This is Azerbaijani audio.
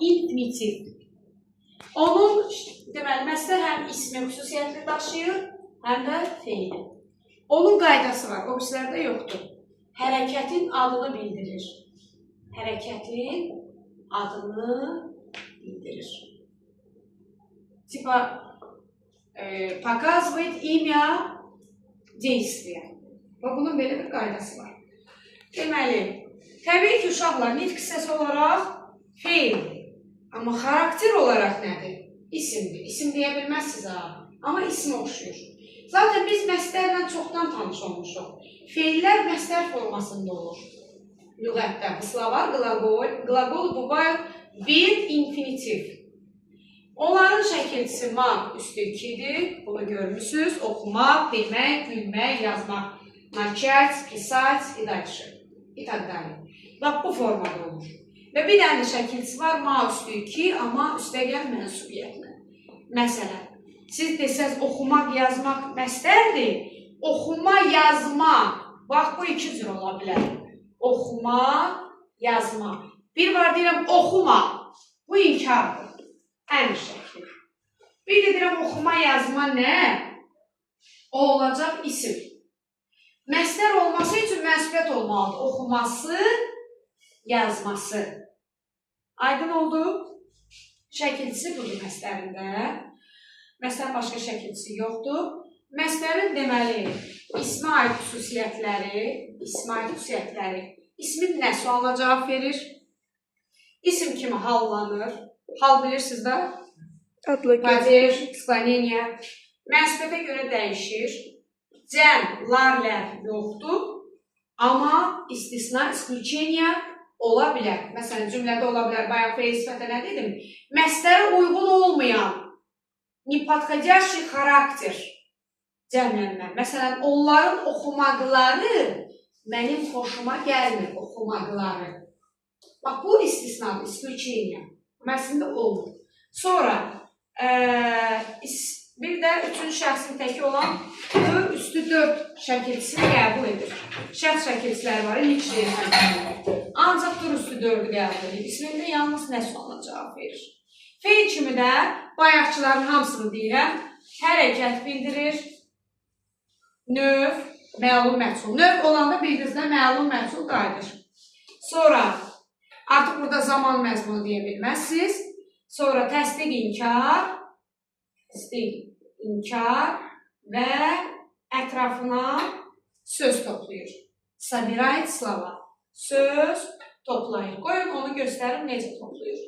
infinitiv. Onun, deməli, məsələ həm ismi xüsusiyyətini daşıyır, həm də feili. Onun qaydası var, o bizlərdə yoxdur. Hərəkətin adını bildirir. Hərəkətin adını bildirir. Tipa, показывает имя действия. Və bunun belə bir qaydası var. Deməli, təbii ki, uşaqlar nitq hissəsi olaraq feildir. Amma xarakter olaraq nədir? İsimdir. İsim deyə bilməzsiniz ha. Amma isim oxşuyur. Zaten biz məstərlə çoxdan tanış olmuşuq. Feillər məstər formasında olur. Lüğətdə slovar, qlaqol, buvayl, vид, infinitiv. Onların şəkilçisi maq üstü 2-dir. Bunu görmüsünüz. Oxumaq, demək, gülmək, yazmaq. Начать, писать и дальше. И так далее. Bax, bu formada olur. Və bir dənə şəkilçisi var, ma üstü 2, amma üstəgəl mənsubiyyətlə. Məsələn, siz desəz oxumaq, yazmaq məstərdir. Oxuma, yazma. Bax, bu iki cür ola bilər. Oxuma, yazma. Bir var deyirəm, oxuma. Bu inkardır. Ən şəkil. Bir də deyirəm, oxuma, yazma nə? O olacaq isim. Məstər olması üçün mənsubiyyət olmalıdır. Oxuması, yazması. Aydın oldu? Şəkilçisi budur məstərində. Məstərin başqa şəkilçisi yoxdur. Məstərin deməli, ismə aid xüsusiyyətləri, ismin nə sualına cavab verir? İsim kimi hallanır. Hal bilirsiniz də? Padir, skloneniya. Mənsubiyyətə görə dəyişir. Cəm, lar, lər yoxdur. Amma istisna, isключение ola bilər. Məsələn, cümlədə ola bilər. Bayaq feil sifətə nə dedim? Məstərə uyğun olmayan, неподходящий xarakter cəmlənmə. Məsələn, onların oxumaqları mənim xoşuma gəlmir, oxumaqları. Bax, bu istisnadır, isключение. Məsəlində olmur. Sonra, bir də üçüncü şəxsin təki olan üstü 4 şəkilçisini qəbul edir. Şəxs şəkilçiləri var, liçliyə şəkilçiləri. Ancaq dur üstü 4-ü qəbul edir. İsmində yalnız nə sualına cavab verir. Feil kimi də bayaqçıların hamısını deyirəm. Hərəkət bildirir. Növ, məlum məhsul. Növ olanda bildirinizdə məlum məhsul qayıdır. Sonra, artıq burada zaman məzmunu deyə bilməzsiniz. Sonra təsdiq, inkar və ətrafına söz toplayır. Sabirayet slava. Söz toplayır. Qoyun onu göstərir necə toplayır.